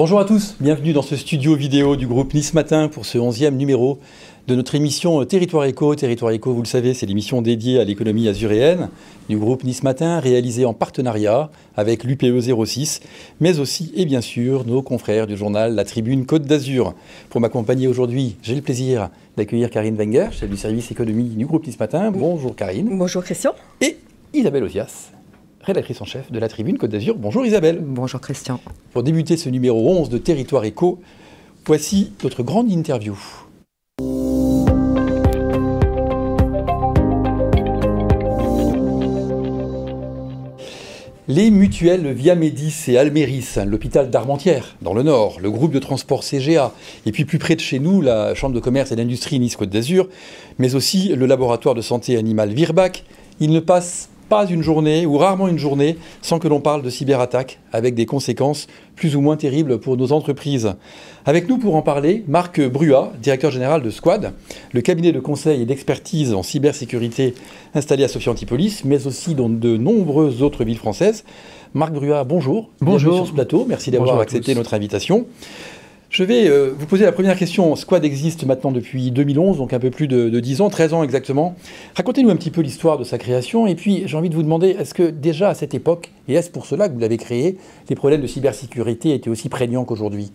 Bonjour à tous, bienvenue dans ce studio vidéo du groupe Nice Matin pour ce 11e numéro de notre émission Territoire Éco. Territoire Éco, vous le savez, c'est l'émission dédiée à l'économie azuréenne du groupe Nice Matin, réalisée en partenariat avec l'UPE 06, mais aussi et bien sûr nos confrères du journal La Tribune Côte d'Azur. Pour m'accompagner aujourd'hui, j'ai le plaisir d'accueillir Karine Wenger, chef du service économie du groupe Nice Matin. Bonjour Karine. Bonjour Christian. Et Isabelle Ozias, rédactrice en chef de La Tribune Côte d'Azur. Bonjour Isabelle. Bonjour Christian. Pour débuter ce numéro 11 de Territoire Éco, voici notre grande interview. Les mutuelles Viamédis et Alméris, l'hôpital d'Armentières, dans le Nord, le groupe de transport CGA, et puis plus près de chez nous, la Chambre de commerce et d'industrie Nice-Côte d'Azur, mais aussi le laboratoire de santé animale Virbac, ils ne passent pas une journée, ou rarement une journée, sans que l'on parle de cyberattaques, avec des conséquences plus ou moins terribles pour nos entreprises. Avec nous pour en parler, Marc Bruat, directeur général de Squad, le cabinet de conseil et d'expertise en cybersécurité installé à Sophia Antipolis, mais aussi dans de nombreuses autres villes françaises. Marc Bruat, bonjour. Bonjour. Bienvenue sur ce plateau, merci d'avoir accepté notre invitation. Je vais vous poser la première question. Squad existe maintenant depuis 2011, donc un peu plus de 10 ans, 13 ans exactement. Racontez-nous un petit peu l'histoire de sa création. Et puis, j'ai envie de vous demander, est-ce que déjà à cette époque, et est-ce pour cela que vous l'avez créé, les problèmes de cybersécurité étaient aussi prégnants qu'aujourd'hui ?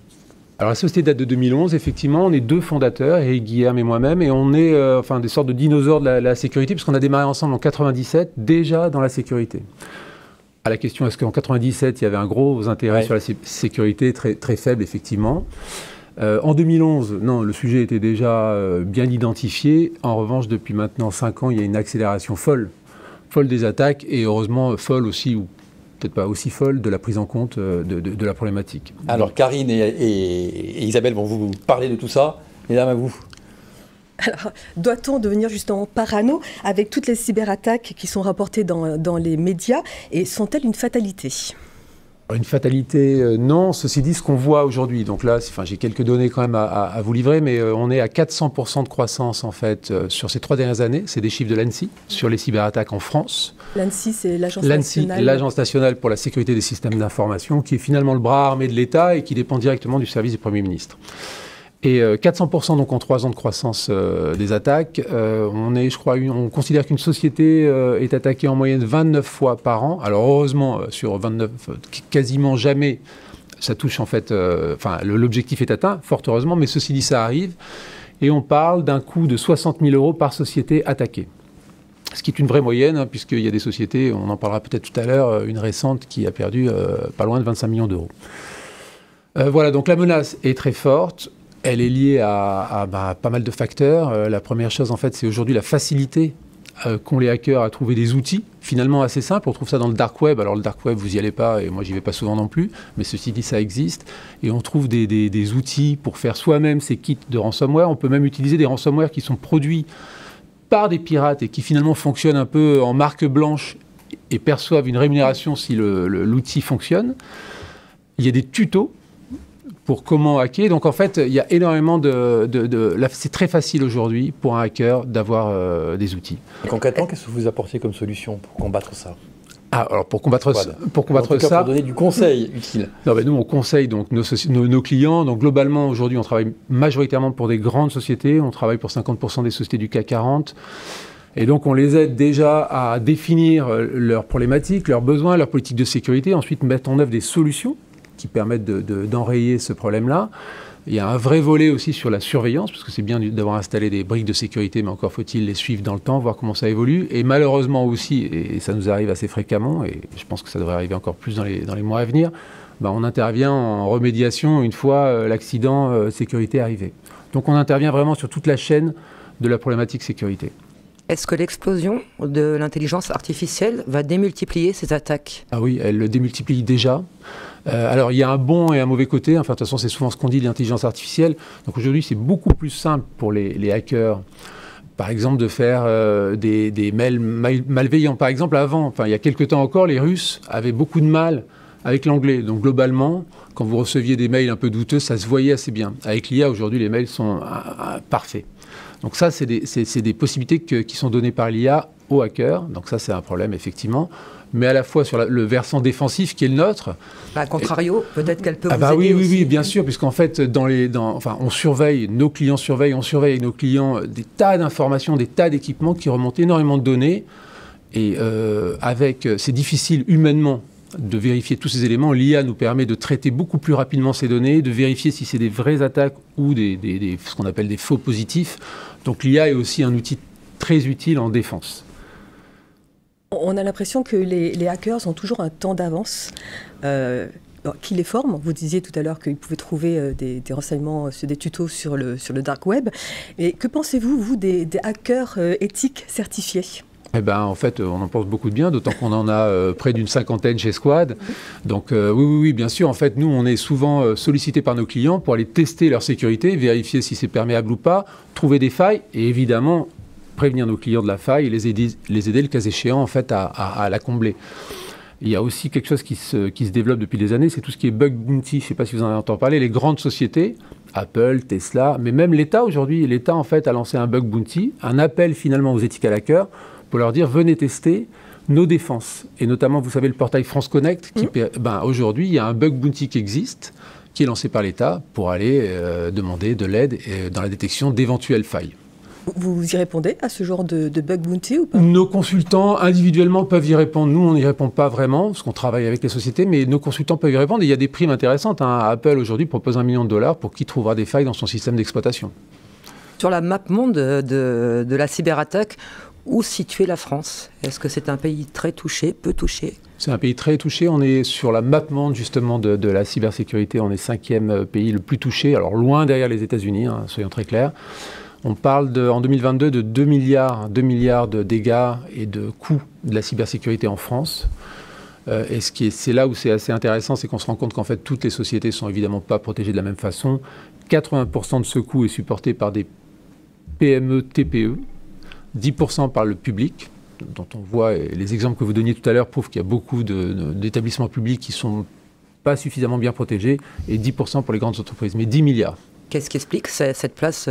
Alors la société date de 2011, effectivement, on est deux fondateurs, Eric Guilherme et moi-même, et on est des sortes de dinosaures de la sécurité, puisqu'on a démarré ensemble en 97, déjà dans la sécurité. À la question, est-ce qu'en 97, il y avait un gros intérêt sur la sécurité, très, très faible, effectivement. En 2011, non, le sujet était déjà bien identifié. En revanche, depuis maintenant 5 ans, il y a une accélération folle des attaques, et heureusement folle aussi, ou peut-être pas aussi folle, de la prise en compte de la problématique. Alors, Karine et Isabelle vont vous parler de tout ça. Mesdames, à vous. Alors, doit-on devenir justement parano avec toutes les cyberattaques qui sont rapportées dans les médias, et sont-elles une fatalité ? Une fatalité, non. Ceci dit, ce qu'on voit aujourd'hui, donc là, j'ai quelques données quand même à vous livrer, mais on est à 400% de croissance en fait sur ces 3 dernières années. C'est des chiffres de l'ANSSI sur les cyberattaques en France. L'ANSSI, c'est l'Agence nationale pour la sécurité des systèmes d'information, qui est finalement le bras armé de l'État et qui dépend directement du service du Premier ministre. Et 400% donc en 3 ans de croissance des attaques. On considère qu'une société est attaquée en moyenne 29 fois par an. Alors heureusement, sur 29, quasiment jamais, ça touche en fait... l'objectif est atteint, fort heureusement, mais ceci dit, ça arrive. Et on parle d'un coût de 60 000 € par société attaquée. Ce qui est une vraie moyenne, hein, puisqu'il y a des sociétés, on en parlera peut-être tout à l'heure, une récente qui a perdu pas loin de 25 millions d'euros. Voilà, donc la menace est très forte. Elle est liée à pas mal de facteurs. La première chose, en fait, c'est aujourd'hui la facilité qu'ont les hackers à trouver des outils, finalement assez simples. On trouve ça dans le dark web. Alors le dark web, vous n'y allez pas, et moi j'y vais pas souvent non plus, mais ceci dit, ça existe. Et on trouve des outils pour faire soi-même ces kits de ransomware. On peut même utiliser des ransomware qui sont produits par des pirates et qui finalement fonctionnent un peu en marque blanche et perçoivent une rémunération si l'outil fonctionne. Il y a des tutos pour comment hacker. Donc en fait, il y a énormément c'est très facile aujourd'hui pour un hacker d'avoir des outils. Et concrètement, qu'est-ce que vous apportez comme solution pour combattre ça ? Alors pour combattre ça, pour donner du conseil utile. Non, nous on conseille donc nos clients. Donc globalement aujourd'hui, on travaille majoritairement pour des grandes sociétés. On travaille pour 50% des sociétés du CAC 40. Et donc on les aide déjà à définir leurs problématiques, leurs besoins, leurs politiques de sécurité. Ensuite mettre en œuvre des solutions qui permettent d'enrayer ce problème-là. Il y a un vrai volet aussi sur la surveillance, parce que c'est bien d'avoir installé des briques de sécurité, mais encore faut-il les suivre dans le temps, voir comment ça évolue. Et malheureusement aussi, et ça nous arrive assez fréquemment, et je pense que ça devrait arriver encore plus dans les mois à venir, on intervient en remédiation une fois l'accident sécurité arrivé. Donc on intervient vraiment sur toute la chaîne de la problématique sécurité. Est-ce que l'explosion de l'intelligence artificielle va démultiplier ces attaques ? Ah oui, elle le démultiplie déjà. Alors, il y a un bon et un mauvais côté. Enfin, de toute façon, c'est souvent ce qu'on dit de l'intelligence artificielle. Donc aujourd'hui, c'est beaucoup plus simple pour les hackers, par exemple, de faire des mails malveillants. Par exemple, avant, il y a quelques temps encore, les Russes avaient beaucoup de mal avec l'anglais. Donc globalement, quand vous receviez des mails un peu douteux, ça se voyait assez bien. Avec l'IA, aujourd'hui, les mails sont parfaits. Donc ça, c'est des possibilités qui sont données par l'IA aux hackers. Donc ça, c'est un problème, effectivement. Mais à la fois sur le versant défensif qui est le nôtre. A contrario, peut-être qu'elle peut vous aider oui, aussi. Oui, bien sûr, puisqu'en fait, on surveille, nos clients surveillent, on surveille avec nos clients des tas d'informations, des tas d'équipements qui remontent énormément de données. Et c'est difficile humainement de vérifier tous ces éléments. L'IA nous permet de traiter beaucoup plus rapidement ces données, de vérifier si c'est des vraies attaques ou ce qu'on appelle des faux positifs. Donc l'IA est aussi un outil très utile en défense. On a l'impression que les hackers ont toujours un temps d'avance qui les forment. Vous disiez tout à l'heure qu'ils pouvaient trouver des renseignements, des tutos sur le dark web. Et que pensez-vous, vous, des hackers éthiques certifiés ? Eh ben, en fait, on en pense beaucoup de bien, d'autant qu'on en a près d'une 50aine chez Squad. Donc oui, bien sûr. En fait, nous, on est souvent sollicités par nos clients pour aller tester leur sécurité, vérifier si c'est perméable ou pas, trouver des failles et évidemment prévenir nos clients de la faille et les aider le cas échéant en fait, à la combler. Il y a aussi quelque chose qui se développe depuis des années, c'est tout ce qui est bug bounty. Je ne sais pas si vous en avez entendu parler. Les grandes sociétés, Apple, Tesla, mais même l'État aujourd'hui, l'État en fait a lancé un bug bounty, un appel finalement aux ethical hackers pour leur dire venez tester nos défenses. Et notamment, vous savez, le portail France Connect, aujourd'hui, il y a un bug bounty qui existe, qui est lancé par l'État pour aller demander de l'aide dans la détection d'éventuelles failles. Vous y répondez à ce genre de bug bounty ou pas ? Nos consultants individuellement peuvent y répondre. Nous, on n'y répond pas vraiment, parce qu'on travaille avec les sociétés, mais nos consultants peuvent y répondre. Et il y a des primes intéressantes. Apple, aujourd'hui, propose $1 million pour qui trouvera des failles dans son système d'exploitation. Sur la map monde de la cyberattaque, où situer la France ? Est-ce que c'est un pays très touché, peu touché ? C'est un pays très touché. On est sur la map monde justement de la cybersécurité. On est 5e pays le plus touché, alors loin derrière les États-Unis, soyons très clairs. On parle en 2022 de 2 milliards de dégâts et de coûts de la cybersécurité en France. Et c'est là où c'est assez intéressant, c'est qu'on se rend compte qu'en fait toutes les sociétés ne sont évidemment pas protégées de la même façon. 80% de ce coût est supporté par des PME, TPE, 10% par le public, dont on voit, et les exemples que vous donniez tout à l'heure prouvent qu'il y a beaucoup d'établissements publics qui ne sont pas suffisamment bien protégés, et 10% pour les grandes entreprises, mais 10 milliards. Qu'est-ce qui explique cette place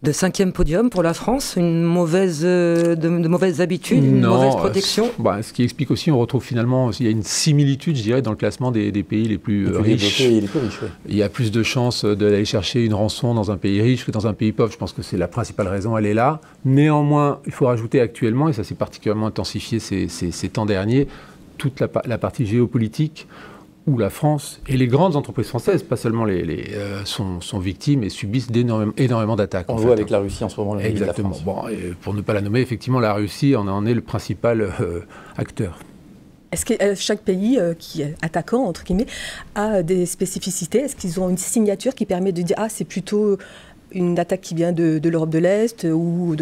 de 5e podium pour la France, de mauvaises habitudes, une mauvaise protection ? Ce qui explique aussi, on retrouve finalement, il y a une similitude, je dirais, dans le classement des pays les plus riches. Et les plus riches, oui. Il y a plus de chances d'aller chercher une rançon dans un pays riche que dans un pays pauvre. Je pense que c'est la principale raison, elle est là. Néanmoins, il faut rajouter actuellement, et ça s'est particulièrement intensifié ces temps derniers, toute la partie géopolitique, où la France et les grandes entreprises françaises, pas seulement sont victimes et subissent énormément d'attaques. On voit avec la Russie en ce moment. Exactement. Pour ne pas la nommer, effectivement, la Russie en est le principal acteur. Est-ce que chaque pays qui est attaquant, entre guillemets, a des spécificités ? Est-ce qu'ils ont une signature qui permet de dire « Ah, c'est plutôt une attaque qui vient de l'Europe de l'Est » ou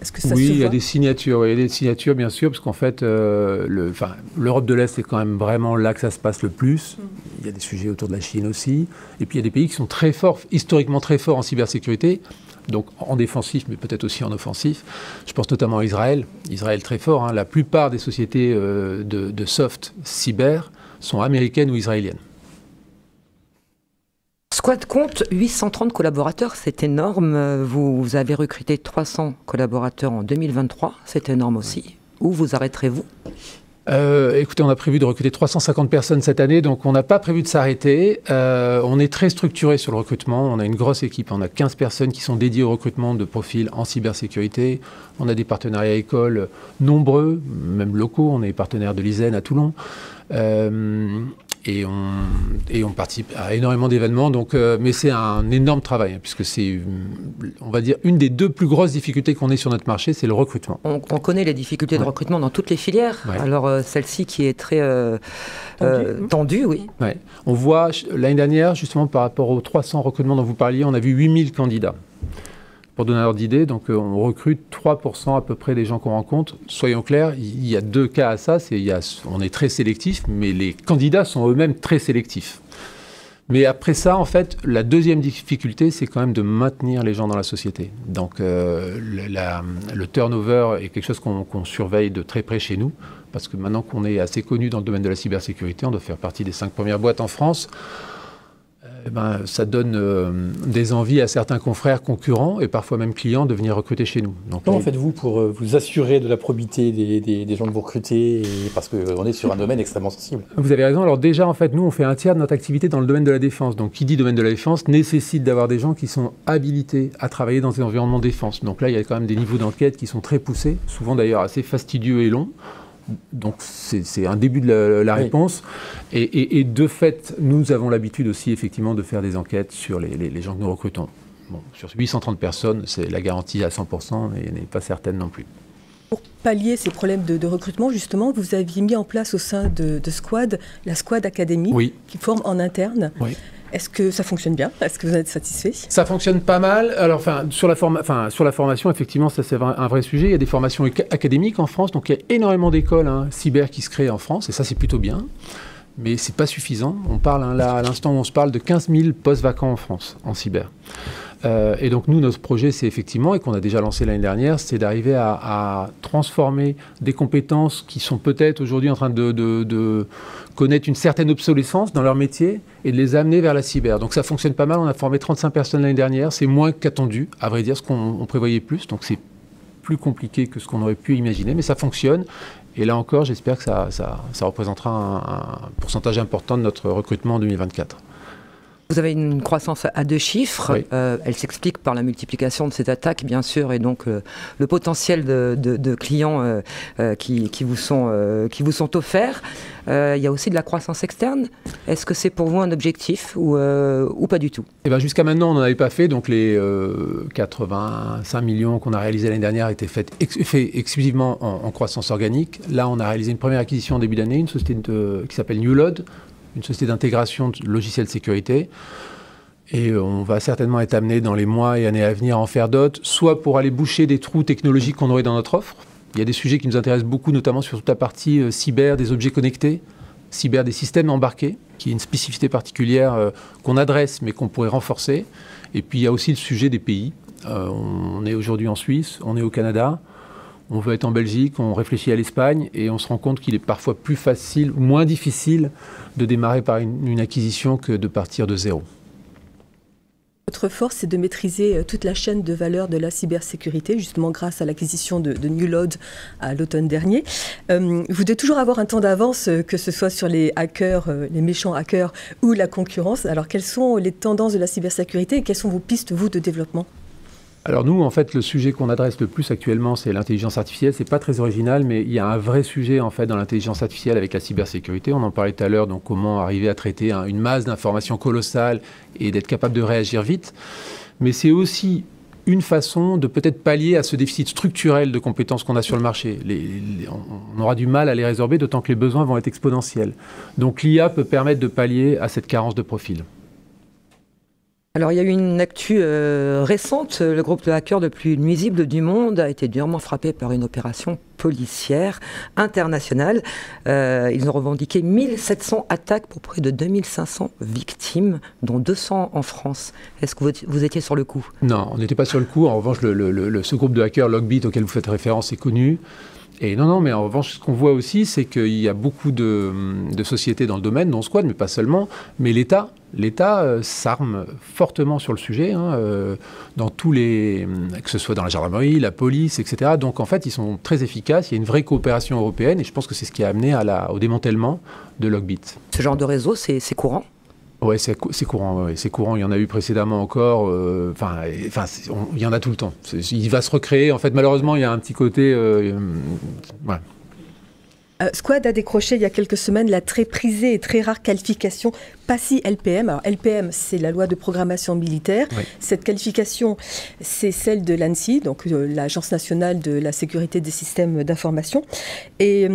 est-ce que ça se voit ? Il y a des signatures, bien sûr, parce qu'en fait, l'Europe de l'Est est quand même vraiment là que ça se passe le plus. Il y a des sujets autour de la Chine aussi. Et puis il y a des pays qui sont très forts, historiquement très forts en cybersécurité, donc en défensif, mais peut-être aussi en offensif. Je pense notamment à Israël. Israël très fort. La plupart des sociétés de soft cyber sont américaines ou israéliennes. Squad compte 830 collaborateurs, c'est énorme. Vous avez recruté 300 collaborateurs en 2023, c'est énorme aussi. Où vous arrêterez-vous ? Écoutez, on a prévu de recruter 350 personnes cette année, donc on n'a pas prévu de s'arrêter. On est très structuré sur le recrutement. On a une grosse équipe. On a 15 personnes qui sont dédiées au recrutement de profils en cybersécurité. On a des partenariats écoles nombreux, même locaux. On est partenaire de l'ISEN à Toulon. Et on participe à énormément d'événements, mais c'est un énorme travail, puisque c'est, on va dire, une des 2 plus grosses difficultés qu'on ait sur notre marché, c'est le recrutement. On connaît les difficultés de recrutement dans toutes les filières, alors celle-ci qui est très tendue, oui. Ouais. On voit, l'année dernière, justement par rapport aux 300 recrutements dont vous parliez, on a vu 8000 candidats. Pour donner un ordre d'idée, donc on recrute 3% à peu près des gens qu'on rencontre. Soyons clairs, il y a 2 cas à ça. On est très sélectif, mais les candidats sont eux-mêmes très sélectifs. Mais après ça, en fait, la deuxième difficulté, c'est quand même de maintenir les gens dans la société. Donc le turnover est quelque chose qu'on surveille de très près chez nous, parce que maintenant qu'on est assez connu dans le domaine de la cybersécurité, on doit faire partie des 5 premières boîtes en France. Ça donne des envies à certains confrères concurrents et parfois même clients de venir recruter chez nous. Donc, comment faites-vous pour vous assurer de la probité des gens que vous recrutez, parce qu'on est sur un domaine extrêmement sensible? Vous avez raison. Alors déjà, en fait, nous, on fait un tiers de notre activité dans le domaine de la défense. Donc, qui dit domaine de la défense nécessite d'avoir des gens qui sont habilités à travailler dans des environnements de défense. Donc là, il y a quand même des niveaux d'enquête qui sont très poussés, souvent d'ailleurs assez fastidieux et longs. Donc c'est un début de la réponse. Et de fait, nous avons l'habitude aussi effectivement de faire des enquêtes sur les gens que nous recrutons. Bon, sur 830 personnes, c'est la garantie à 100%, mais elle n'est pas certaine non plus. Pour pallier ces problèmes de recrutement, justement, vous aviez mis en place au sein de Squad la Squad Academy, qui forme en interne. Oui. Est-ce que ça fonctionne bien? Est-ce que vous êtes satisfait? Ça fonctionne pas mal. Alors, sur la formation, effectivement, ça c'est un vrai sujet. Il y a des formations académiques en France, donc il y a énormément d'écoles cyber qui se créent en France, et ça c'est plutôt bien. Mais c'est pas suffisant. On parle là, à l'instant où on se parle, de 15 000 postes vacants en France en cyber. Et donc nous, notre projet, c'est effectivement, et qu'on a déjà lancé l'année dernière, c'est d'arriver à transformer des compétences qui sont peut-être aujourd'hui en train de connaître une certaine obsolescence dans leur métier et de les amener vers la cyber. Donc ça fonctionne pas mal. On a formé 35 personnes l'année dernière. C'est moins qu'attendu, à vrai dire, ce qu'on prévoyait plus. Donc c'est plus compliqué que ce qu'on aurait pu imaginer, mais ça fonctionne. Et là encore, j'espère que ça représentera un pourcentage important de notre recrutement en 2024. Vous avez une croissance à 2 chiffres. Oui. Elle s'explique par la multiplication de ces attaques, bien sûr, et donc le potentiel de clients qui vous sont offerts. Il y a aussi de la croissance externe. Est-ce que c'est pour vous un objectif ou pas du tout? Jusqu'à maintenant, on n'en avait pas fait. Donc les 85 millions qu'on a réalisés l'année dernière étaient faits exclusivement en croissance organique. Là, on a réalisé une première acquisition en début d'année, une société qui s'appelle Newload, une société d'intégration de logiciels de sécurité. Et on va certainement être amené dans les mois et années à venir à en faire d'autres, soit pour aller boucher des trous technologiques qu'on aurait dans notre offre. Il y a des sujets qui nous intéressent beaucoup, notamment sur toute la partie cyber des objets connectés, cyber des systèmes embarqués, qui est une spécificité particulière qu'on adresse mais qu'on pourrait renforcer. Et puis il y a aussi le sujet des pays. On est aujourd'hui en Suisse, on est au Canada. On veut être en Belgique, on réfléchit à l'Espagne et on se rend compte qu'il est parfois plus facile, moins difficile de démarrer par une acquisition que de partir de zéro. Votre force, c'est de maîtriser toute la chaîne de valeur de la cybersécurité, justement grâce à l'acquisition de Newload à l'automne dernier. Vous devez toujours avoir un temps d'avance, que ce soit sur les hackers, les méchants hackers ou la concurrence. Alors, quelles sont les tendances de la cybersécurité et quelles sont vos pistes, vous, de développement ? Alors nous, en fait, le sujet qu'on adresse le plus actuellement, c'est l'intelligence artificielle. C'est pas très original, mais il y a un vrai sujet, en fait, dans l'intelligence artificielle avec la cybersécurité. On en parlait tout à l'heure, donc comment arriver à traiter une masse d'informations colossale et d'être capable de réagir vite. Mais c'est aussi une façon de peut-être pallier à ce déficit structurel de compétences qu'on a sur le marché. On aura du mal à les résorber, d'autant que les besoins vont être exponentiels. Donc l'IA peut permettre de pallier à cette carence de profil. Alors, il y a eu une actu récente. Le groupe de hackers le plus nuisible du monde a été durement frappé par une opération policière internationale. Ils ont revendiqué 1700 attaques pour près de 2500 victimes, dont 200 en France. Est-ce que vous étiez sur le coup? Non, on n'était pas sur le coup. En revanche, ce groupe de hackers, Logbit, auquel vous faites référence, est connu. Et non, mais en revanche, ce qu'on voit aussi, c'est qu'il y a beaucoup de sociétés dans le domaine, dont Squad, mais pas seulement. Mais l'État s'arme fortement sur le sujet, dans tous que ce soit dans la gendarmerie, la police, etc. Donc en fait, ils sont très efficaces. Il y a une vraie coopération européenne, et je pense que c'est ce qui a amené au démantèlement de Logbit. Ce genre de réseau, c'est courant? Oui, c'est courant. Ouais, c'est courant. Il y en a eu précédemment encore. Il y en a tout le temps. Il va se recréer. En fait, malheureusement, il y a un petit côté. Voilà. Squad a décroché il y a quelques semaines la très prisée et très rare qualification PASI LPM. Alors LPM, c'est la loi de programmation militaire. Oui. Cette qualification, c'est celle de l'ANSSI, donc l'Agence nationale de la sécurité des systèmes d'information. Et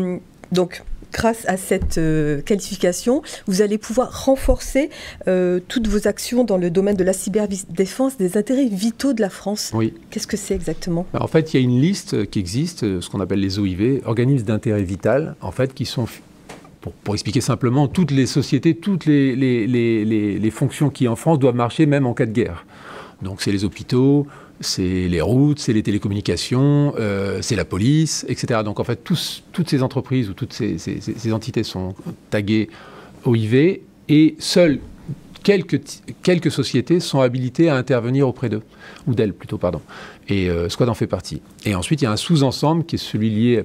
donc, grâce à cette qualification, vous allez pouvoir renforcer toutes vos actions dans le domaine de la cyberdéfense des intérêts vitaux de la France. Oui. Qu'est-ce que c'est exactement? En fait, il y a une liste qui existe, ce qu'on appelle les OIV, organismes d'intérêt vital, en fait, qui sont, pour expliquer simplement, toutes les sociétés, toutes les fonctions qui, en France, doivent marcher même en cas de guerre. Donc, c'est les hôpitaux, c'est les routes, c'est les télécommunications, c'est la police, etc. Donc en fait, toutes ces entreprises ou toutes ces entités sont taguées OIV et seules quelques sociétés sont habilitées à intervenir auprès d'eux, ou d'elles plutôt, pardon. Et Squad en fait partie. Et ensuite, il y a un sous-ensemble qui est celui lié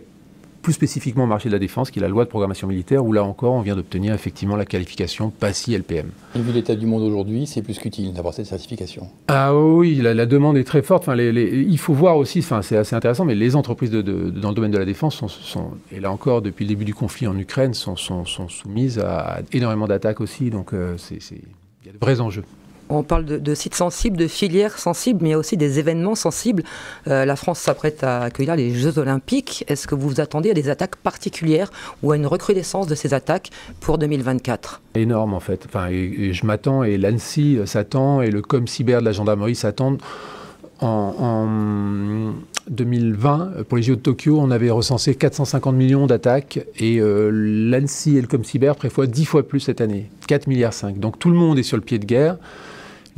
plus spécifiquement au marché de la défense, qui est la loi de programmation militaire, où là encore, on vient d'obtenir effectivement la qualification PACI LPM. Et vu l'état du monde aujourd'hui, c'est plus qu'utile d'avoir cette certification. Ah oui, la demande est très forte. Enfin, il faut voir aussi, enfin, c'est assez intéressant, mais les entreprises dans le domaine de la défense et là encore, depuis le début du conflit en Ukraine, sont soumises à énormément d'attaques aussi. Donc, il y a de vrais enjeux. On parle de sites sensibles, de filières sensibles, mais il y a aussi des événements sensibles. La France s'apprête à accueillir les Jeux Olympiques. Est-ce que vous vous attendez à des attaques particulières ou à une recrudescence de ces attaques pour 2024 ? Énorme en fait. Enfin, et je m'attends, et l'ANSSI s'attend, et le ComCyber de la gendarmerie s'attendent. En 2020, pour les JO de Tokyo, on avait recensé 450 millions d'attaques et l'ANSSI et le ComCyber prévoient 10 fois plus cette année, 4,5 milliards. Donc tout le monde est sur le pied de guerre.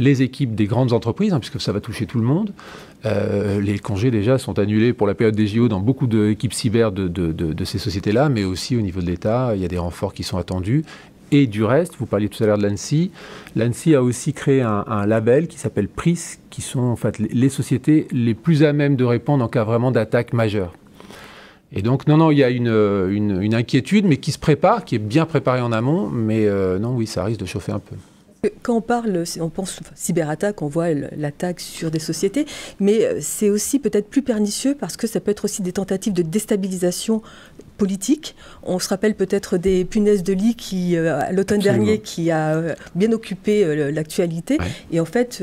Les équipes des grandes entreprises, puisque ça va toucher tout le monde. Les congés déjà sont annulés pour la période des JO dans beaucoup d'équipes cyber de ces sociétés-là, mais aussi au niveau de l'État, il y a des renforts qui sont attendus. Et du reste, vous parliez tout à l'heure de l'ANSSI. L'ANSSI a aussi créé un label qui s'appelle PRIS, qui sont en fait les sociétés les plus à même de répondre en cas vraiment d'attaque majeure. Et donc, non, il y a une inquiétude, mais qui se prépare, qui est bien préparée en amont, mais non, oui, ça risque de chauffer un peu. Quand on pense cyberattaque, on voit l'attaque sur des sociétés, mais c'est aussi peut-être plus pernicieux parce que ça peut être aussi des tentatives de déstabilisation politique. On se rappelle peut-être des punaises de lit qui, l'automne dernier, qui a bien occupé l'actualité. Ouais. Et en fait,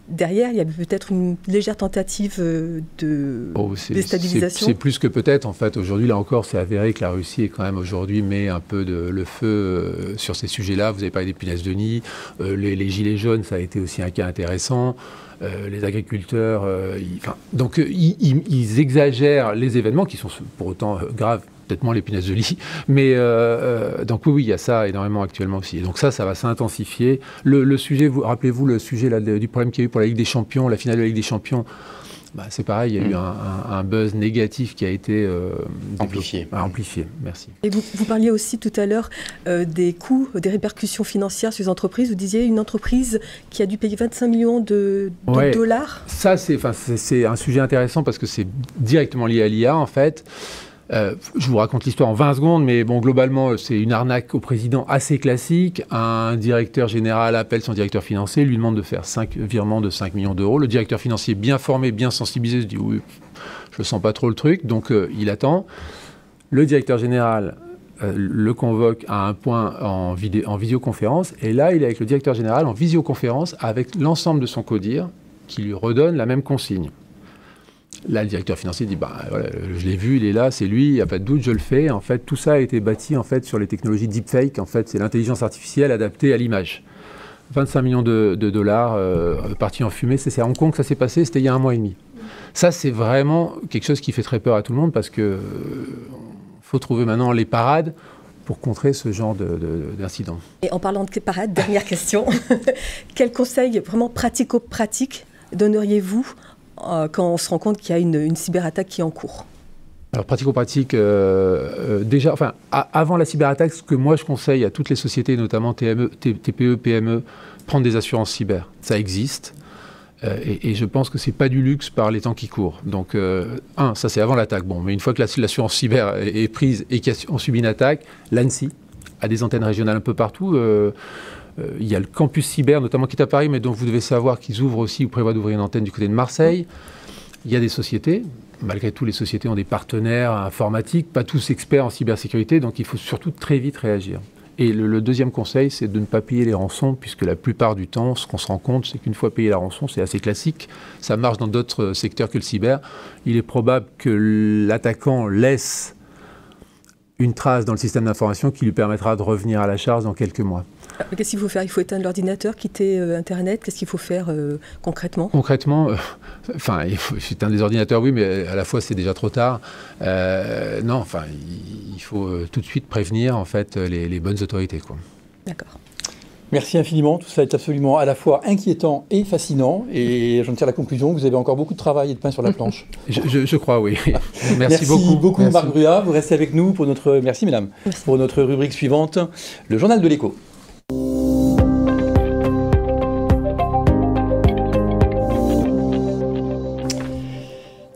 derrière, il y avait peut-être une légère tentative de déstabilisation. C'est plus que peut-être. En fait, aujourd'hui, là encore, c'est avéré que la Russie est quand même aujourd'hui met un peu le feu sur ces sujets-là. Vous avez parlé des punaises de nid. Les gilets jaunes, ça a été aussi un cas intéressant. Les agriculteurs, donc ils exagèrent les événements qui sont pour autant graves. Peut-être moins les punaises de lit, mais donc oui, il y a ça énormément actuellement aussi. Et donc ça va s'intensifier. Le sujet, rappelez-vous le sujet là, du problème qu'il y a eu pour la Ligue des Champions, la finale de la Ligue des Champions. C'est pareil, il y a eu un buzz négatif qui a été amplifié. Merci. Et vous parliez aussi tout à l'heure des coûts, des répercussions financières sur les entreprises. Vous disiez une entreprise qui a dû payer 25 millions de dollars. Ça, c'est un sujet intéressant parce que c'est directement lié à l'IA en fait. Je vous raconte l'histoire en 20 secondes, mais bon, globalement, c'est une arnaque au président assez classique. Un directeur général appelle son directeur financier, lui demande de faire 5 virements de 5 millions d'euros. Le directeur financier, bien formé, bien sensibilisé, se dit « oui, je ne sens pas trop le truc », donc il attend. Le directeur général le convoque à un point en visioconférence, et là, il est avec le directeur général en visioconférence avec l'ensemble de son codir qui lui redonne la même consigne. Là, le directeur financier dit voilà, je l'ai vu, il est là, c'est lui, il n'y a pas de doute, je le fais. En fait, tout ça a été bâti en fait, sur les technologies deepfake. En fait, c'est l'intelligence artificielle adaptée à l'image. 25 millions de dollars partis en fumée. C'est à Hong Kong que ça s'est passé, c'était il y a 1 mois et demi. Ça, c'est vraiment quelque chose qui fait très peur à tout le monde parce qu'il faut trouver maintenant les parades pour contrer ce genre d'incident. Et en parlant de parades, dernière question. Quels conseils vraiment pratico-pratiques donneriez-vous quand on se rend compte qu'il y a une cyberattaque qui est en cours? Alors, pratico-pratique, déjà, avant la cyberattaque, ce que moi je conseille à toutes les sociétés, notamment TPE, PME, prendre des assurances cyber. Ça existe. Et je pense que ce n'est pas du luxe par les temps qui courent. Donc, ça c'est avant l'attaque. Bon, mais une fois que l'assurance cyber est prise et qu'on subit une attaque, l'ANSSI a des antennes régionales un peu partout. Il y a le campus cyber, notamment qui est à Paris, mais dont vous devez savoir qu'ils ouvrent aussi ou prévoient d'ouvrir une antenne du côté de Marseille. Il y a des sociétés. Malgré tout, les sociétés ont des partenaires informatiques, pas tous experts en cybersécurité, donc il faut surtout très vite réagir. Et le deuxième conseil, c'est de ne pas payer les rançons, puisque la plupart du temps, ce qu'on se rend compte, c'est qu'une fois payé la rançon, c'est assez classique, ça marche dans d'autres secteurs que le cyber. Il est probable que l'attaquant laisse une trace dans le système d'information qui lui permettra de revenir à la charge dans quelques mois. Qu'est-ce qu'il faut faire? Il faut éteindre l'ordinateur, quitter Internet. Qu'est-ce qu'il faut faire concrètement? Concrètement, il faut éteindre les ordinateurs, oui, mais à la fois c'est déjà trop tard. Non, il faut tout de suite prévenir en fait les bonnes autorités, quoi. D'accord. Merci infiniment. Tout ça est absolument à la fois inquiétant et fascinant. Et j'en tire la conclusion que vous avez encore beaucoup de travail et de pain sur la planche. Je crois, oui. Merci beaucoup, Marc Bruat. Vous restez avec nous pour notre... Merci, mesdames. Merci. Pour notre rubrique suivante, le journal de l'écho.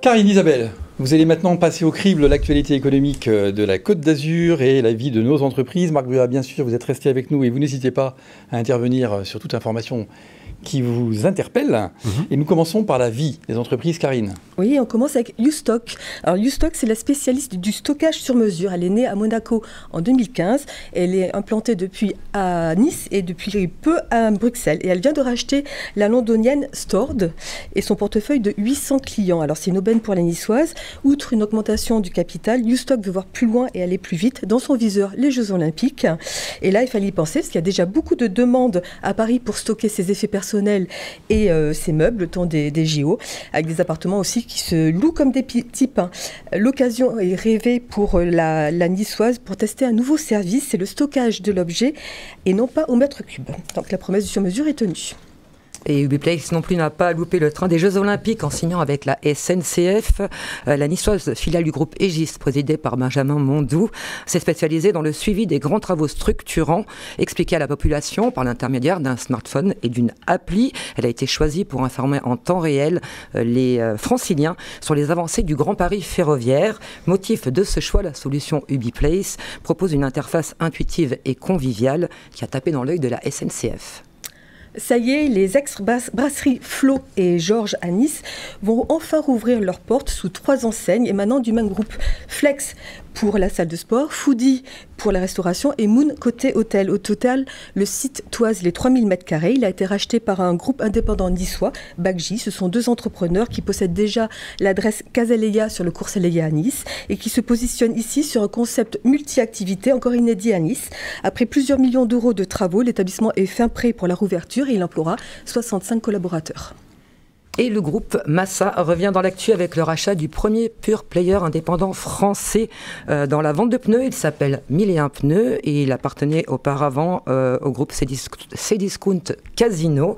Karine, Isabelle, vous allez maintenant passer au crible l'actualité économique de la Côte d'Azur et la vie de nos entreprises. Marc Brua, bien sûr, vous êtes resté avec nous et vous n'hésitez pas à intervenir sur toute information qui vous interpelle. Et nous commençons par la vie des entreprises, Karine. Oui, on commence avec YouStock. Alors YouStock, c'est la spécialiste du stockage sur mesure. Elle est née à Monaco en 2015. Elle est implantée depuis à Nice et depuis peu à Bruxelles. Et elle vient de racheter la londonienne Stord et son portefeuille de 800 clients. Alors c'est une aubaine pour la niçoise. Outre une augmentation du capital, YouStock veut voir plus loin et aller plus vite. Dans son viseur, les Jeux Olympiques. Et là, il fallait y penser parce qu'il y a déjà beaucoup de demandes à Paris pour stocker ses effets personnels et ses meubles le temps des JO, avec des appartements aussi qui se louent comme des petits pains. L'occasion est rêvée pour la niçoise pour tester un nouveau service, c'est le stockage de l'objet et non pas au mètre cube. Donc la promesse du sur-mesure est tenue. Et Ubiplace non plus n'a pas loupé le train des Jeux Olympiques en signant avec la SNCF. La niçoise filiale du groupe Aegis, présidée par Benjamin Mondou, s'est spécialisée dans le suivi des grands travaux structurants expliqués à la population par l'intermédiaire d'un smartphone et d'une appli. Elle a été choisie pour informer en temps réel les franciliens sur les avancées du Grand Paris ferroviaire. Motif de ce choix, la solution Ubiplace propose une interface intuitive et conviviale qui a tapé dans l'œil de la SNCF. Ça y est, les ex-brasseries Flo et Georges à Nice vont enfin rouvrir leurs portes sous 3 enseignes émanant du même groupe. Flex pour la salle de sport, Foodie pour la restauration et Moon côté hôtel. Au total, le site toise les 3000 m². Il a été racheté par un groupe indépendant niçois, Bagji. Ce sont 2 entrepreneurs qui possèdent déjà l'adresse Casaleia sur le cours Saleia à Nice et qui se positionnent ici sur un concept multi-activité encore inédit à Nice. Après plusieurs millions d'euros de travaux, l'établissement est fin prêt pour la rouverture et il emploiera 65 collaborateurs. Et le groupe Massa revient dans l'actu avec le rachat du premier pure player indépendant français dans la vente de pneus. Il s'appelle 1001 Pneus et il appartenait auparavant au groupe Cdiscount Casino.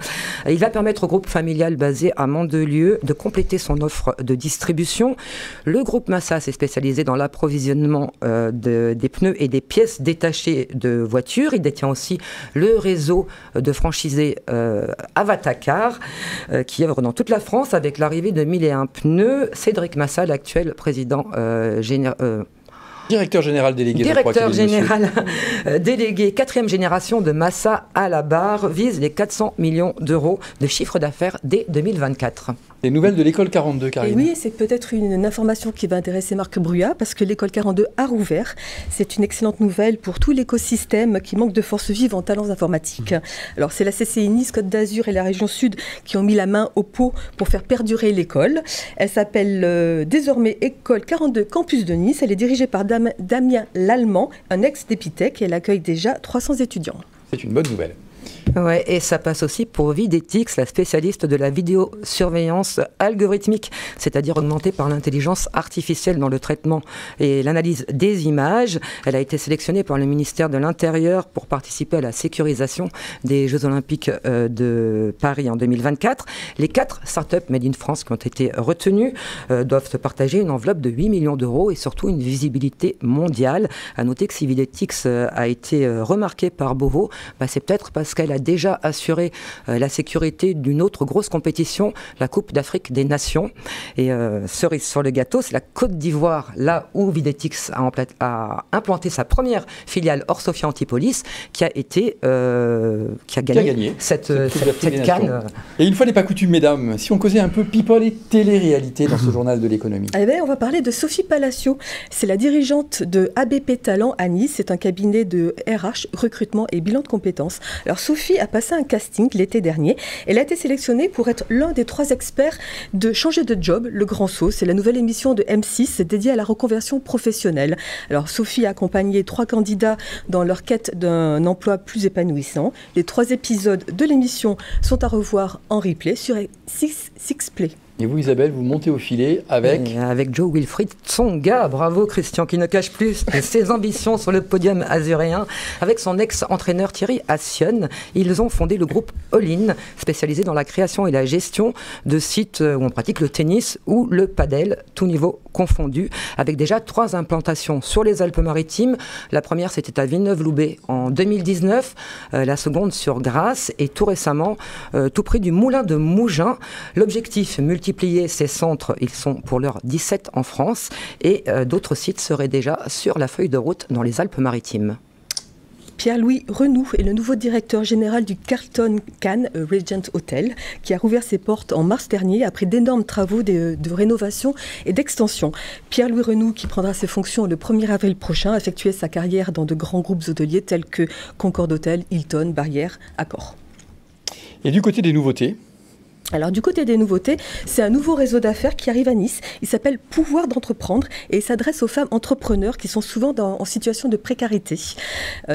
Il va permettre au groupe familial basé à Mandelieu de compléter son offre de distribution. Le groupe Massa s'est spécialisé dans l'approvisionnement des pneus et des pièces détachées de voitures. Il détient aussi le réseau de franchisés Avatacar qui œuvre dans toute la France avec l'arrivée de 1001 Pneus. Cédric Massa, l'actuel président Directeur général délégué. Directeur général délégué, 4e génération de Massa à la barre, vise les 400 millions d'euros de chiffre d'affaires dès 2024. Les nouvelles de l'école 42, Karine. Et oui, c'est peut-être une information qui va intéresser Marc Brua, parce que l'école 42 a rouvert. C'est une excellente nouvelle pour tout l'écosystème qui manque de force vive en talents informatiques. Alors, c'est la CCI Nice, Côte d'Azur et la région Sud qui ont mis la main au pot pour faire perdurer l'école. Elle s'appelle désormais École 42 Campus de Nice. Elle est dirigée par Damien Lallemand, un ex-d'Epitech, et elle accueille déjà 300 étudiants. C'est une bonne nouvelle. Ouais, et ça passe aussi pour Videtix, la spécialiste de la vidéosurveillance algorithmique, c'est-à-dire augmentée par l'intelligence artificielle dans le traitement et l'analyse des images. Elle a été sélectionnée par le ministère de l'Intérieur pour participer à la sécurisation des Jeux Olympiques de Paris en 2024. Les 4 startups Made in France qui ont été retenues doivent se partager une enveloppe de 8 millions d'euros et surtout une visibilité mondiale. À noter que si Videtix a été remarquée par Beauvau, c'est peut-être parce qu'elle a déjà assuré la sécurité d'une autre grosse compétition, la Coupe d'Afrique des Nations. Et cerise sur le gâteau, c'est la Côte d'Ivoire, là où Videtix a implanté sa première filiale hors Sophia Antipolis, qui a gagné cette canne. Et une fois n'est pas coutume, mesdames, si on causait un peu people et télé-réalité dans ce journal de l'économie. Eh bien, on va parler de Sophie Palacio. C'est la dirigeante de ABP Talent à Nice. C'est un cabinet de RH, recrutement et bilan de compétences. Alors, Sophie a passé un casting l'été dernier. Elle a été sélectionnée pour être l'un des 3 experts de Changer de job, le Grand Saut. C'est la nouvelle émission de M6 dédiée à la reconversion professionnelle. Alors, Sophie a accompagné 3 candidats dans leur quête d'un emploi plus épanouissant. Les 3 épisodes de l'émission sont à revoir en replay sur Sixplay. Et vous, Isabelle, vous montez au filet avec... Avec Joe Wilfried Tsonga. Bravo, Christian, qui ne cache plus ses ambitions sur le podium azuréen. Avec son ex-entraîneur Thierry Assion, ils ont fondé le groupe All-In, spécialisé dans la création et la gestion de sites où on pratique le tennis ou le padel, tout niveau confondu, avec déjà 3 implantations sur les Alpes-Maritimes. La première, c'était à Villeneuve-Loubet en 2019, la seconde sur Grasse et tout récemment, tout près du Moulin de Mougins. L'objectif multi multiplier ces centres, ils sont pour l'heure 17 en France, et d'autres sites seraient déjà sur la feuille de route dans les Alpes-Maritimes. Pierre-Louis Renoux est le nouveau directeur général du Carlton Cannes Regent Hotel, qui a rouvert ses portes en mars dernier après d'énormes travaux de rénovation et d'extension. Pierre-Louis Renoux, qui prendra ses fonctions le 1er avril prochain, a effectué sa carrière dans de grands groupes hôteliers tels que Concorde Hotel, Hilton, Barrière, Accor. Et du côté des nouveautés ? Alors du côté des nouveautés, c'est un nouveau réseau d'affaires qui arrive à Nice. Il s'appelle Pouvoir d'entreprendre et il s'adresse aux femmes entrepreneurs qui sont souvent en situation de précarité.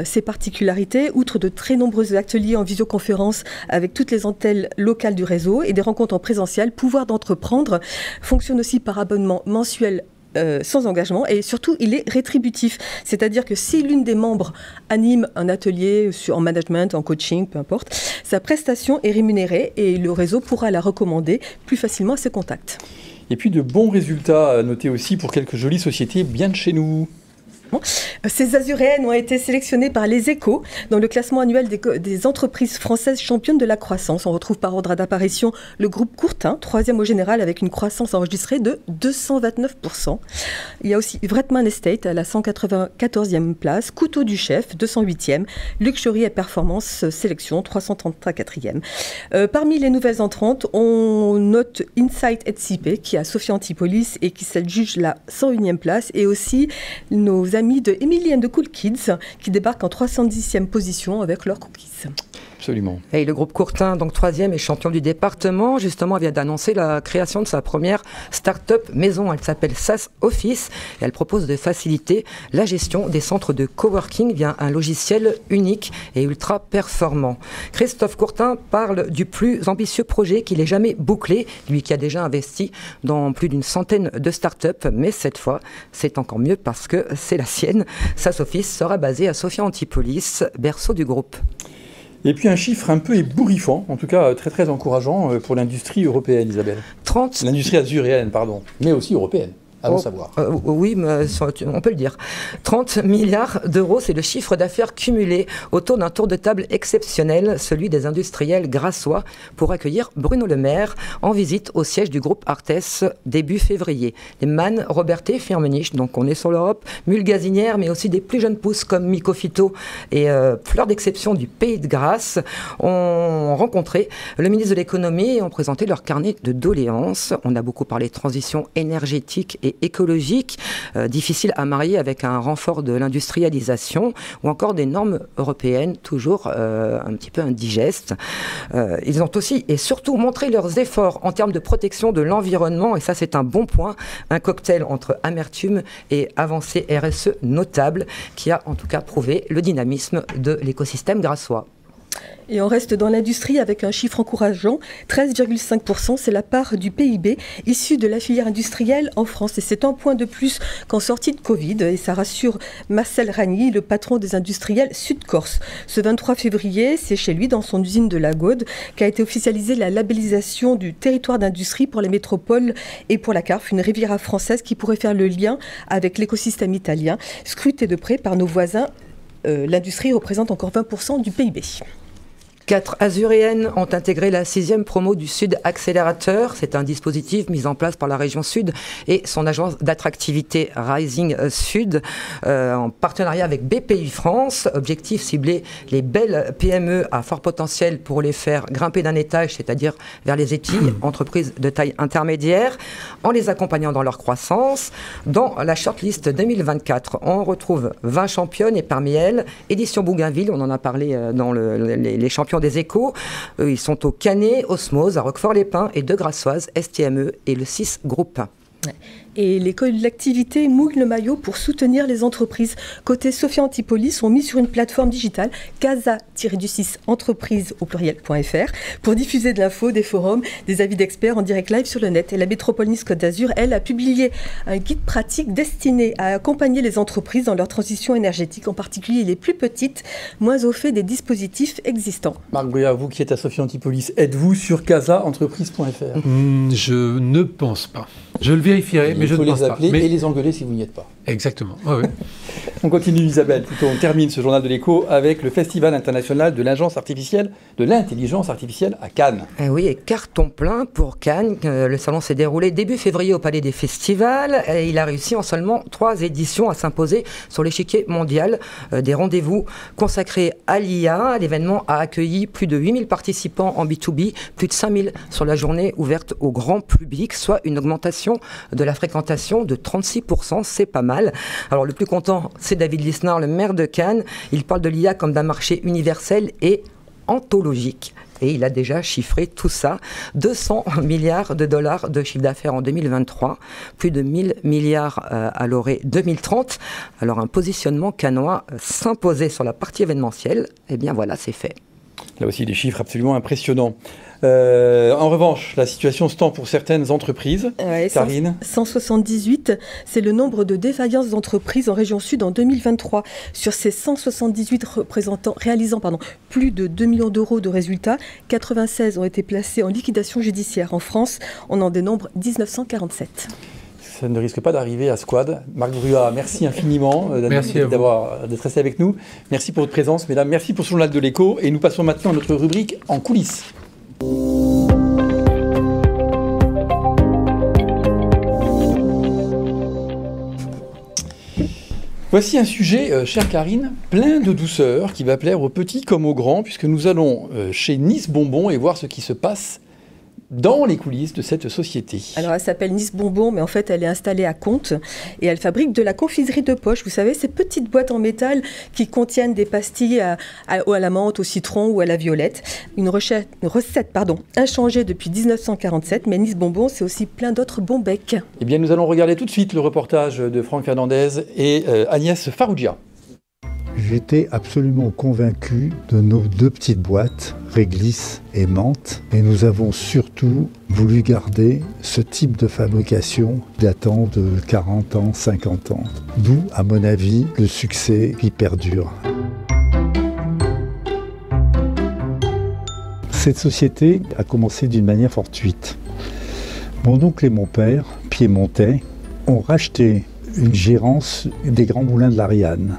Ces particularités, outre de très nombreux ateliers en visioconférence avec toutes les antennes locales du réseau et des rencontres en présentiel, Pouvoir d'entreprendre fonctionne aussi par abonnement mensuel sans engagement et surtout il est rétributif. C'est-à-dire que si l'une des membres anime un atelier en management, en coaching, peu importe, sa prestation est rémunérée et le réseau pourra la recommander plus facilement à ses contacts. Et puis de bons résultats à noter aussi pour quelques jolies sociétés bien de chez nous. Ces Azuréennes ont été sélectionnées par Les Échos dans le classement annuel des entreprises françaises championnes de la croissance. On retrouve par ordre d'apparition le groupe Courtin, 3e au général avec une croissance enregistrée de 229%. Il y a aussi Vretman Estate à la 194e place, Couteau du Chef, 208e, Luxury et Performance Sélection, 334e. Parmi les nouvelles entrantes, on note Insight SCP qui a Sophia Antipolis et qui s'adjuge la 101e place et aussi nos amis de Emily and the Cool Kids qui débarquent en 310e position avec leurs cookies. Absolument. Et le groupe Courtin, donc 3e et champion du département, justement vient d'annoncer la création de sa première start-up maison. Elle s'appelle SaaS Office et elle propose de faciliter la gestion des centres de coworking via un logiciel unique et ultra performant. Christophe Courtin parle du plus ambitieux projet qu'il ait jamais bouclé, lui qui a déjà investi dans plus d'une centaine de start-up, mais cette fois c'est encore mieux parce que c'est la sienne. SaaS Office sera basé à Sophia Antipolis, berceau du groupe. Et puis un chiffre un peu ébouriffant, en tout cas très très encourageant pour l'industrie européenne, Isabelle. L'industrie azuréenne, pardon, mais aussi européenne. Allons savoir. Oui, mais on peut le dire. 30 milliards d'euros, c'est le chiffre d'affaires cumulé autour d'un tour de table exceptionnel, celui des industriels grassois, pour accueillir Bruno Le Maire en visite au siège du groupe Artes début février. Les Man, Robertet, Firmenich, donc on est sur l'Europe, Mulgazinière, mais aussi des plus jeunes pousses comme Micofito et Fleur d'exception du Pays de Grasse ont rencontré le ministre de l'économie et ont présenté leur carnet de doléances. On a beaucoup parlé de transition énergétique et écologique, difficile à marier avec un renfort de l'industrialisation ou encore des normes européennes toujours un petit peu indigestes. Ils ont aussi et surtout montré leurs efforts en termes de protection de l'environnement et ça c'est un bon point, un cocktail entre amertume et avancée RSE notable qui a en tout cas prouvé le dynamisme de l'écosystème grassois. Et on reste dans l'industrie avec un chiffre encourageant, 13,5%, c'est la part du PIB issu de la filière industrielle en France. Et c'est un point de plus qu'en sortie de Covid. Et ça rassure Marcel Ragny, le patron des industriels Sud-Corse. Ce 23 février, c'est chez lui, dans son usine de la Gaude, qu'a été officialisée la labellisation du territoire d'industrie pour les métropoles et pour la CARF, une riviera française qui pourrait faire le lien avec l'écosystème italien. Scruté de près par nos voisins, l'industrie représente encore 20% du PIB. 4 Azuréennes ont intégré la 6e promo du Sud Accélérateur. C'est un dispositif mis en place par la région Sud et son agence d'attractivité Rising Sud en partenariat avec BPI France. Objectif, cibler les belles PME à fort potentiel pour les faire grimper d'un étage, c'est-à-dire vers les étilles, entreprises de taille intermédiaire, en les accompagnant dans leur croissance. Dans la shortlist 2024, on retrouve 20 championnes et parmi elles, Édition Bougainville, on en a parlé dans les champions des Échos. Ils sont au Canet, Osmose, à Roquefort-les-Pins et de Grassoise, STME et le 6 Groupe. Et les collectivités mouillent le maillot pour soutenir les entreprises. Côté Sophia Antipolis, ont mis sur une plateforme digitale casa-entreprise au pluriel.fr pour diffuser de l'info, des forums, des avis d'experts en direct live sur le net. Et la métropole Nice Côte d'Azur, elle, a publié un guide pratique destiné à accompagner les entreprises dans leur transition énergétique, en particulier les plus petites, moins au fait des dispositifs existants. Marc Bruyat, vous qui êtes à Sophia Antipolis, êtes-vous sur casa-entreprise.fr ? Je ne pense pas. Je le vérifierai, mais je ne pense pas. Il faut les appeler et les engueuler si vous n'y êtes pas. Exactement. Ouais. On continue Isabelle, plutôt on termine ce journal de l'écho avec le Festival international de l'intelligence artificielle à Cannes. Et oui, et carton plein pour Cannes. Le salon s'est déroulé début février au Palais des Festivals et il a réussi en seulement 3 éditions à s'imposer sur l'échiquier mondial des rendez-vous consacrés à l'IA. L'événement a accueilli plus de 8000 participants en B2B, plus de 5000 sur la journée ouverte au grand public, soit une augmentation de la fréquentation de 36%, c'est pas mal. Alors le plus content, c'est David Lisnard, le maire de Cannes. Il parle de l'IA comme d'un marché universel et ontologique. Et il a déjà chiffré tout ça. 200 milliards de dollars de chiffre d'affaires en 2023, plus de 1000 milliards à l'orée 2030. Alors un positionnement cannois s'imposait sur la partie événementielle. Eh bien voilà, c'est fait. Là aussi, des chiffres absolument impressionnants. En revanche, la situation se tend pour certaines entreprises. Karine 178, c'est le nombre de défaillances d'entreprises en région sud en 2023. Sur ces 178 réalisant plus de 2 millions d'euros de résultats, 96 ont été placés en liquidation judiciaire. En France, on en dénombre 1947. Ça ne risque pas d'arriver à Squad. Marc Bruat, merci infiniment d'être resté avec nous. Merci pour votre présence, mesdames. Merci pour ce journal de l'écho. Et nous passons maintenant à notre rubrique En coulisses. Voici un sujet, chère Karine, plein de douceur qui va plaire aux petits comme aux grands, puisque nous allons chez Nice Bonbon et voir ce qui se passe dans les coulisses de cette société. Alors elle s'appelle Nice Bonbon, mais en fait elle est installée à Contes et elle fabrique de la confiserie de poche. Vous savez, ces petites boîtes en métal qui contiennent des pastilles à la menthe, au citron ou à la violette. Une recette inchangée depuis 1947, mais Nice Bonbon, c'est aussi plein d'autres bons becs. Eh bien nous allons regarder tout de suite le reportage de Franck Fernandez et Agnès Farrugia. J'étais absolument convaincu de nos 2 petites boîtes, réglisse et menthe, et nous avons surtout voulu garder ce type de fabrication datant de 40 ans, 50 ans. D'où, à mon avis, le succès qui perdure. Cette société a commencé d'une manière fortuite. Mon oncle et mon père, piémontais, ont racheté une gérance des Grands Moulins de l'Ariane.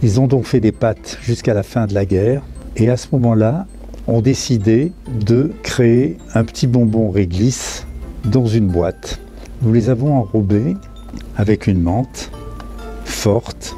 Ils ont donc fait des pâtes jusqu'à la fin de la guerre et à ce moment-là, ont décidé de créer un petit bonbon réglisse dans une boîte. Nous les avons enrobés avec une menthe forte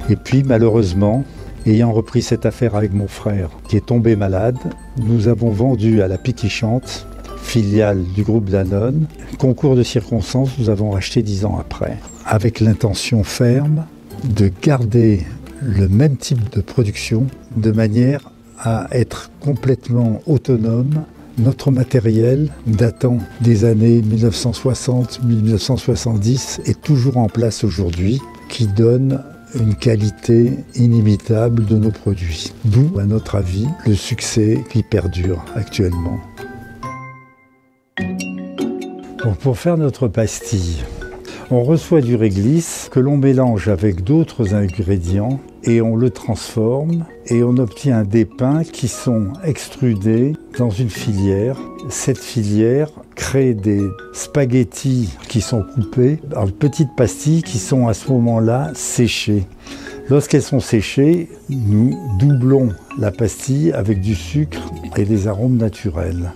et puis malheureusement, ayant repris cette affaire avec mon frère qui est tombé malade, nous avons vendu à la Piquichante, filiale du groupe Danone. Concours de circonstances, nous avons racheté 10 ans après, avec l'intention ferme de garder le même type de production de manière à être complètement autonome. Notre matériel datant des années 1960-1970 est toujours en place aujourd'hui, qui donne une qualité inimitable de nos produits. D'où, à notre avis, le succès qui perdure actuellement. Pour faire notre pastille, on reçoit du réglisse que l'on mélange avec d'autres ingrédients et on le transforme et on obtient des pains qui sont extrudés dans une filière. Cette filière crée des spaghettis qui sont coupés en petites pastilles qui sont à ce moment-là séchées. Lorsqu'elles sont séchées, nous doublons la pastille avec du sucre et des arômes naturels.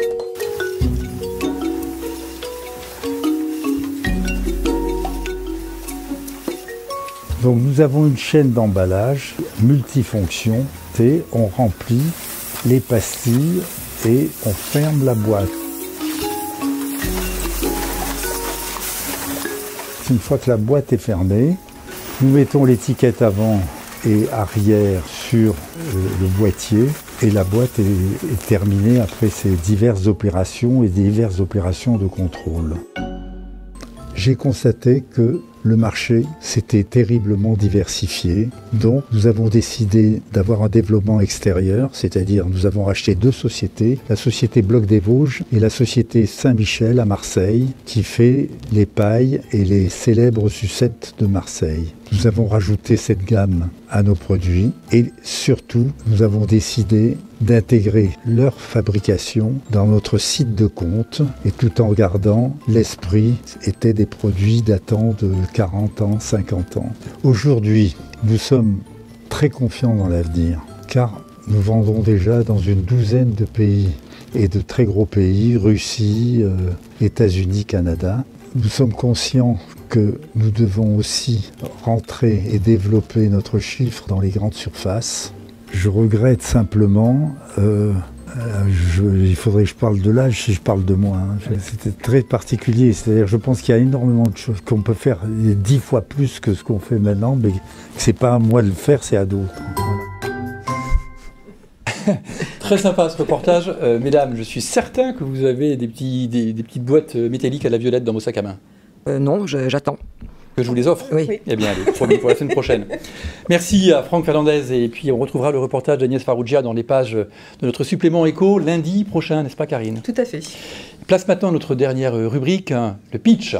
Donc nous avons une chaîne d'emballage multifonction et on remplit les pastilles et on ferme la boîte. Une fois que la boîte est fermée, nous mettons l'étiquette avant et arrière sur le boîtier et la boîte est terminée après ces diverses opérations et diverses opérations de contrôle. J'ai constaté que le marché s'était terriblement diversifié, donc nous avons décidé d'avoir un développement extérieur, c'est-à-dire nous avons racheté 2 sociétés, la société Bloc des Vosges et la société Saint-Michel à Marseille, qui fait les pailles et les célèbres sucettes de Marseille. Nous avons rajouté cette gamme à nos produits et surtout, nous avons décidé d'intégrer leur fabrication dans notre site de compte et tout en gardant l'esprit étaient des produits datant de 40 ans, 50 ans. Aujourd'hui, nous sommes très confiants dans l'avenir car nous vendons déjà dans une douzaine de pays et de très gros pays, Russie, États-Unis, Canada. Nous sommes conscients que nous devons aussi rentrer et développer notre chiffre dans les grandes surfaces. Je regrette simplement, il faudrait que je parle de l'âge si je parle de moi. C'était très particulier, c'est-à-dire je pense qu'il y a énormément de choses qu'on peut faire 10 fois plus que ce qu'on fait maintenant, mais c'est pas à moi de le faire, c'est à d'autres. Très sympa ce reportage. Mesdames, je suis certain que vous avez des petites boîtes métalliques à la violette dans vos sacs à main. Non, j'attends. Que je vous les offre? Oui. Eh bien, allez, promis pour la semaine prochaine. Merci à Franck Fernandez. Et puis, on retrouvera le reportage d'Agnès Farrugia dans les pages de notre supplément éco lundi prochain, n'est-ce pas, Karine? Tout à fait. Place maintenant à notre dernière rubrique, le pitch.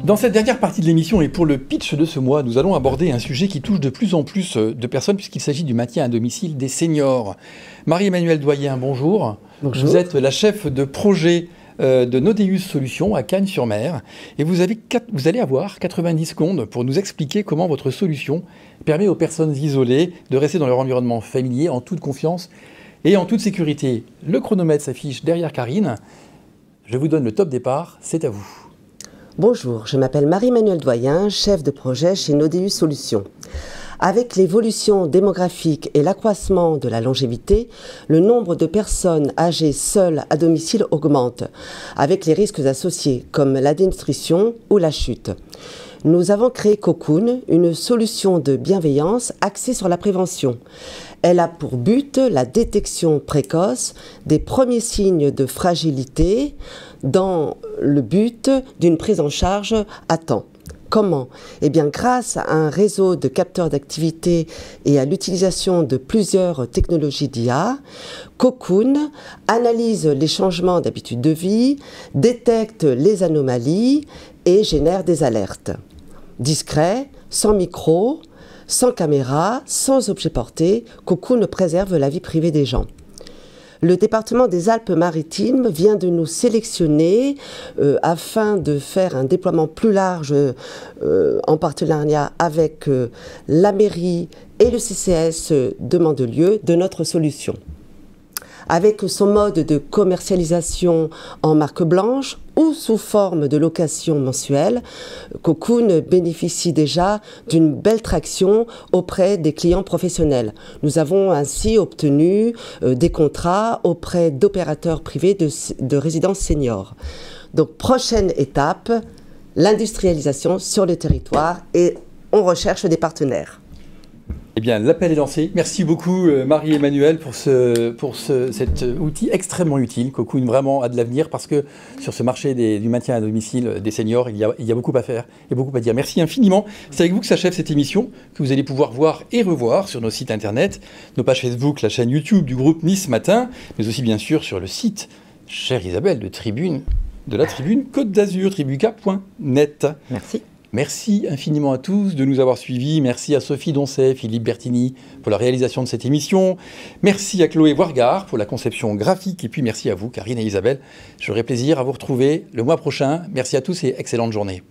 Dans cette dernière partie de l'émission et pour le pitch de ce mois, nous allons aborder un sujet qui touche de plus en plus de personnes puisqu'il s'agit du maintien à domicile des seniors. Marie-Emmanuelle Doyen, bonjour. Bonjour. Vous êtes la chef de projet de Nodeus Solutions à Cagnes-sur-Mer et vous allez avoir 90 secondes pour nous expliquer comment votre solution permet aux personnes isolées de rester dans leur environnement familier en toute confiance et en toute sécurité. Le chronomètre s'affiche derrière Karine. Je vous donne le top départ, c'est à vous. Bonjour, je m'appelle Marie-Emmanuelle Doyen, chef de projet chez Nodeus Solutions. Avec l'évolution démographique et l'accroissement de la longévité, le nombre de personnes âgées seules à domicile augmente, avec les risques associés comme la dénutrition ou la chute. Nous avons créé Cocoon, une solution de bienveillance axée sur la prévention. Elle a pour but la détection précoce des premiers signes de fragilité dans le but d'une prise en charge à temps. Comment? Eh bien, grâce à un réseau de capteurs d'activité et à l'utilisation de plusieurs technologies d'IA, Cocoon analyse les changements d'habitude de vie, détecte les anomalies et génère des alertes. Discret, sans micro, sans caméra, sans objet porté, Cocoon préserve la vie privée des gens. Le département des Alpes-Maritimes vient de nous sélectionner afin de faire un déploiement plus large en partenariat avec la mairie et le CCS de Mandelieu de notre solution. Avec son mode de commercialisation en marque blanche ou sous forme de location mensuelle, Cocoon bénéficie déjà d'une belle traction auprès des clients professionnels. Nous avons ainsi obtenu des contrats auprès d'opérateurs privés de résidences seniors. Donc, prochaine étape, l'industrialisation sur le territoire et on recherche des partenaires. Eh bien, l'appel est lancé. Merci beaucoup, Marie-Emmanuelle, pour cet outil extrêmement utile. Cocoon vraiment a de l'avenir parce que sur ce marché du maintien à domicile des seniors, il y a beaucoup à faire et beaucoup à dire. Merci infiniment. C'est avec vous que s'achève cette émission que vous allez pouvoir voir et revoir sur nos sites internet, nos pages Facebook, la chaîne YouTube du groupe Nice Matin, mais aussi bien sûr sur le site, chère Isabelle, de la Tribune Côte d'Azur, tribuca.net. Merci. Merci infiniment à tous de nous avoir suivis. Merci à Sophie Doncet, Philippe Bertini pour la réalisation de cette émission. Merci à Chloé Wargard pour la conception graphique. Et puis merci à vous, Karine et Isabelle. J'aurai plaisir à vous retrouver le mois prochain. Merci à tous et excellente journée.